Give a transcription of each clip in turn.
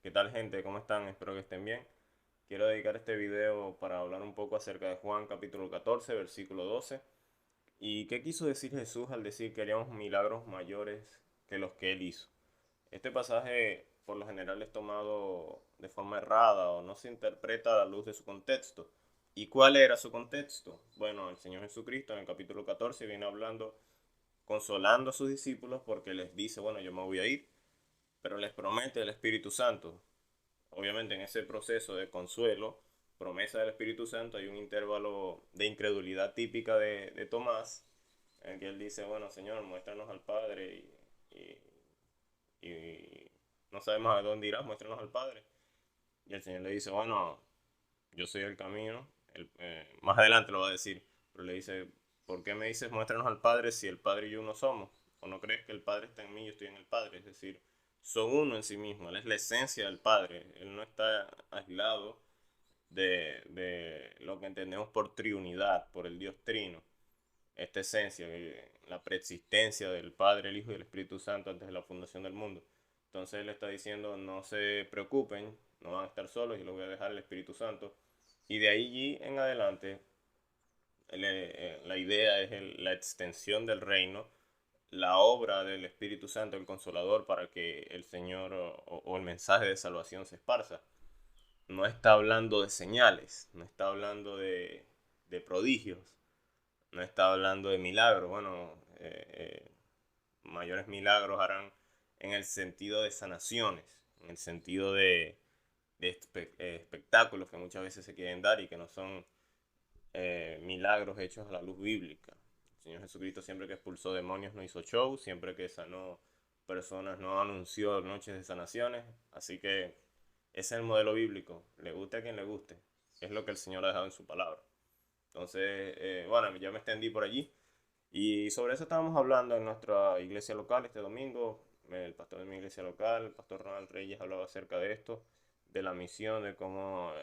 ¿Qué tal, gente? ¿Cómo están? Espero que estén bien. Quiero dedicar este video para hablar un poco acerca de Juan capítulo 14, versículo 12. ¿Y qué quiso decir Jesús al decir que haríamos milagros mayores que los que él hizo? Este pasaje por lo general es tomado de forma errada o no se interpreta a la luz de su contexto. ¿Y cuál era su contexto? Bueno, el Señor Jesucristo en el capítulo 14 viene hablando, consolando a sus discípulos porque les dice, bueno, yo me voy a ir, pero les promete el Espíritu Santo. Obviamente en ese proceso de consuelo, promesa del Espíritu Santo, hay un intervalo de incredulidad típica de Tomás, en el que él dice, bueno, Señor, muéstranos al Padre y no sabemos a dónde irás, muéstranos al Padre. Y el Señor le dice, bueno, yo soy el camino, más adelante lo va a decir, pero le dice, ¿por qué me dices muéstranos al Padre si el Padre y yo uno somos? ¿O no crees que el Padre está en mí y yo estoy en el Padre? Es decir, son uno en sí mismo, Él es la esencia del Padre, Él no está aislado de lo que entendemos por triunidad, por el Dios trino, esta esencia, la preexistencia del Padre, el Hijo y el Espíritu Santo antes de la fundación del mundo. Entonces Él está diciendo, no se preocupen, no van a estar solos, yo les voy a dejar el Espíritu Santo. Y de ahí en adelante, la idea es la extensión del reino, la obra del Espíritu Santo, el Consolador, para que el Señor o el mensaje de salvación se esparza. No está hablando de señales, no está hablando de prodigios, no está hablando de milagros. Bueno, mayores milagros harán en el sentido de sanaciones, en el sentido de espectáculos que muchas veces se quieren dar y que no son milagros hechos a la luz bíblica. El Señor Jesucristo siempre que expulsó demonios no hizo show, siempre que sanó personas no anunció noches de sanaciones, así que ese es el modelo bíblico, le guste a quien le guste, es lo que el Señor ha dejado en su palabra. Entonces, bueno, ya me extendí por allí y sobre eso estábamos hablando en nuestra iglesia local este domingo. El pastor de mi iglesia local, el pastor Ronald Reyes, hablaba acerca de esto, de la misión, de cómo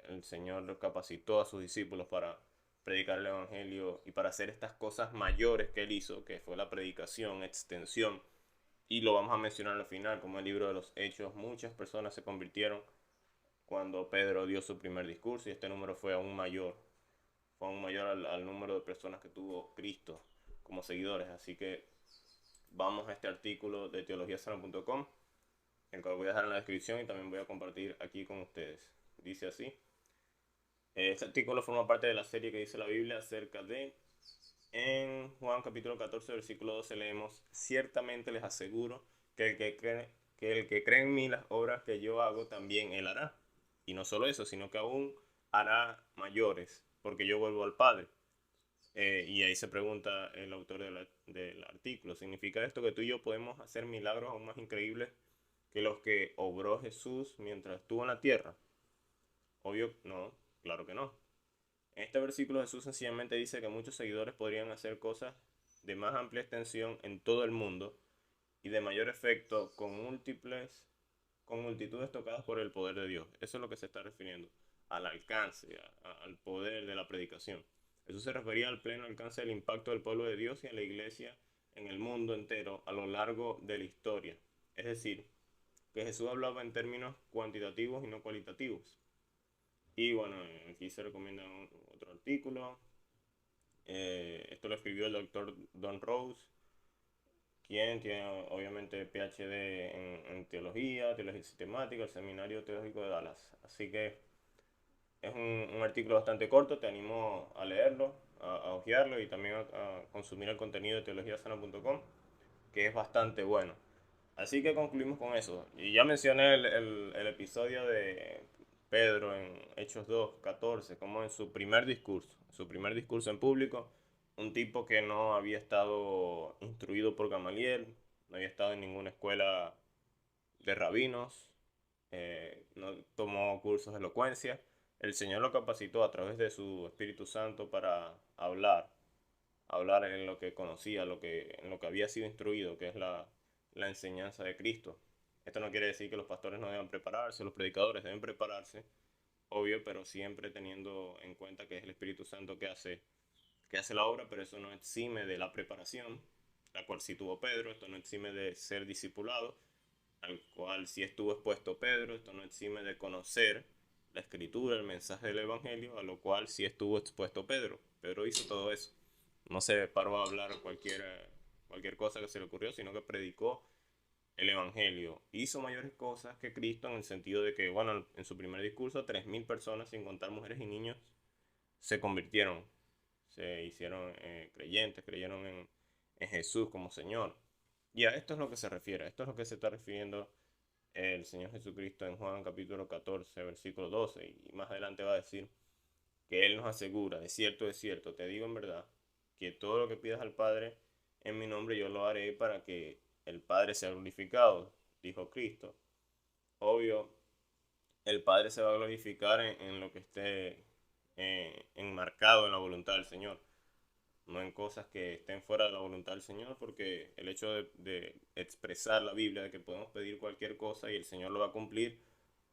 el Señor capacitó a sus discípulos para predicar el Evangelio y para hacer estas cosas mayores que él hizo, que fue la predicación, extensión. Y lo vamos a mencionar al final, como el libro de los Hechos, muchas personas se convirtieron cuando Pedro dio su primer discurso y este número fue aún mayor al número de personas que tuvo Cristo como seguidores. Así que vamos a este artículo de teologiasana.com, el cual voy a dejar en la descripción y también voy a compartir aquí con ustedes. Dice así, este artículo forma parte de la serie que dice la Biblia acerca de, en Juan capítulo 14, versículo 12 leemos, ciertamente les aseguro que el que cree en mí las obras que yo hago también él hará. Y no solo eso, sino que aún hará mayores, porque yo vuelvo al Padre. Y ahí se pregunta el autor del artículo, ¿significa esto que tú y yo podemos hacer milagros aún más increíbles que los que obró Jesús mientras estuvo en la tierra? Obvio, no, claro que no. En este versículo Jesús sencillamente dice que muchos seguidores podrían hacer cosas de más amplia extensión en todo el mundo y de mayor efecto con multitudes tocadas por el poder de Dios. Eso es lo que se está refiriendo, al alcance, al poder de la predicación. Eso se refería al pleno alcance del impacto del pueblo de Dios y en la iglesia en el mundo entero a lo largo de la historia. Es decir, que Jesús hablaba en términos cuantitativos y no cualitativos. Y bueno, aquí se recomienda otro artículo. Esto lo escribió el doctor Don Rose, quien tiene obviamente PhD en teología sistemática, el Seminario Teológico de Dallas. Así que es un artículo bastante corto, te animo a leerlo, a hojearlo y también a consumir el contenido de teologiasana.com, que es bastante bueno. Así que concluimos con eso. Y ya mencioné el episodio de Pedro en Hechos 2 14 como en su primer discurso en público, un tipo que no había estado instruido por Gamaliel, no había estado en ninguna escuela de rabinos, no tomó cursos de elocuencia. El Señor lo capacitó a través de su Espíritu Santo para hablar en lo que conocía, en lo que había sido instruido, que es la enseñanza de Cristo. Esto no quiere decir que los pastores no deban prepararse, los predicadores deben prepararse, obvio, pero siempre teniendo en cuenta que es el Espíritu Santo que hace la obra, pero eso no exime de la preparación, la cual sí tuvo Pedro, esto no exime de ser discipulado, al cual sí estuvo expuesto Pedro. Esto no exime de conocer la escritura, el mensaje del Evangelio, a lo cual sí estuvo expuesto Pedro. Pedro hizo todo eso. No se paró a hablar cualquier cosa que se le ocurrió, sino que predicó el Evangelio. Hizo mayores cosas que Cristo en el sentido de que, bueno, en su primer discurso, 3.000 personas, sin contar mujeres y niños, se convirtieron, se hicieron creyentes, creyeron en Jesús como Señor. Y a esto es lo que se refiere, a esto es lo que se está refiriendo el Señor Jesucristo en Juan capítulo 14, versículo 12, y más adelante va a decir que Él nos asegura, de cierto, te digo en verdad, que todo lo que pidas al Padre en mi nombre yo lo haré para que el Padre sea glorificado, dijo Cristo. Obvio, el Padre se va a glorificar en lo que esté enmarcado en la voluntad del Señor, no en cosas que estén fuera de la voluntad del Señor, porque el hecho de expresar la Biblia, de que podemos pedir cualquier cosa y el Señor lo va a cumplir,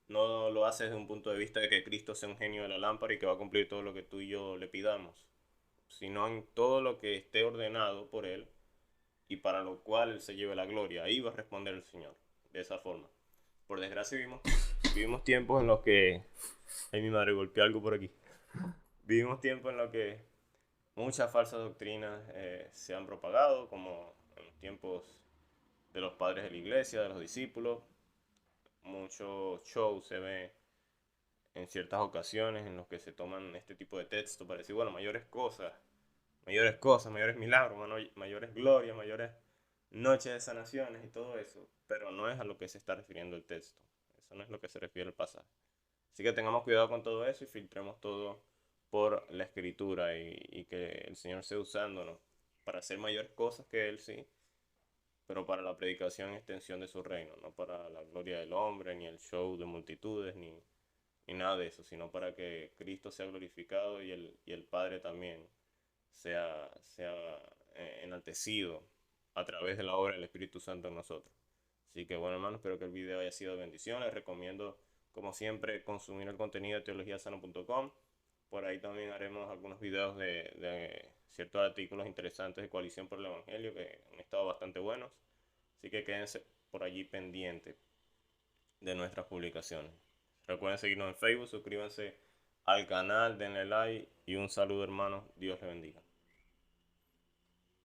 no lo hace desde un punto de vista de que Cristo sea un genio de la lámpara y que va a cumplir todo lo que tú y yo le pidamos, sino en todo lo que esté ordenado por Él y para lo cual Él se lleve la gloria. Ahí va a responder el Señor, de esa forma. Por desgracia vivimos tiempos en los que... Ay, mi madre golpeó algo por aquí. Vivimos tiempos en los que muchas falsas doctrinas se han propagado, como en los tiempos de los padres de la iglesia, de los discípulos. Mucho show se ve en ciertas ocasiones en los que se toman este tipo de texto para decir, bueno, mayores cosas, mayores milagros, mayores glorias, mayores noches de sanaciones y todo eso, pero no es a lo que se está refiriendo el texto. Eso no es lo que se refiere el pasaje. Así que tengamos cuidado con todo eso y filtremos todo por la escritura y que el Señor sea usándonos para hacer mayores cosas que Él sí, pero para la predicación y extensión de su reino, no para la gloria del hombre, ni el show de multitudes, ni nada de eso, sino para que Cristo sea glorificado y el Padre también sea enaltecido a través de la obra del Espíritu Santo en nosotros. Así que bueno, hermanos, espero que el video haya sido de bendición. Les recomiendo, como siempre, consumir el contenido de teologiasano.com. Por ahí también haremos algunos videos de ciertos artículos interesantes de Coalición por el Evangelio que han estado bastante buenos. Así que quédense por allí pendientes de nuestras publicaciones. Recuerden seguirnos en Facebook, suscríbanse al canal, denle like y un saludo, hermanos. Dios les bendiga.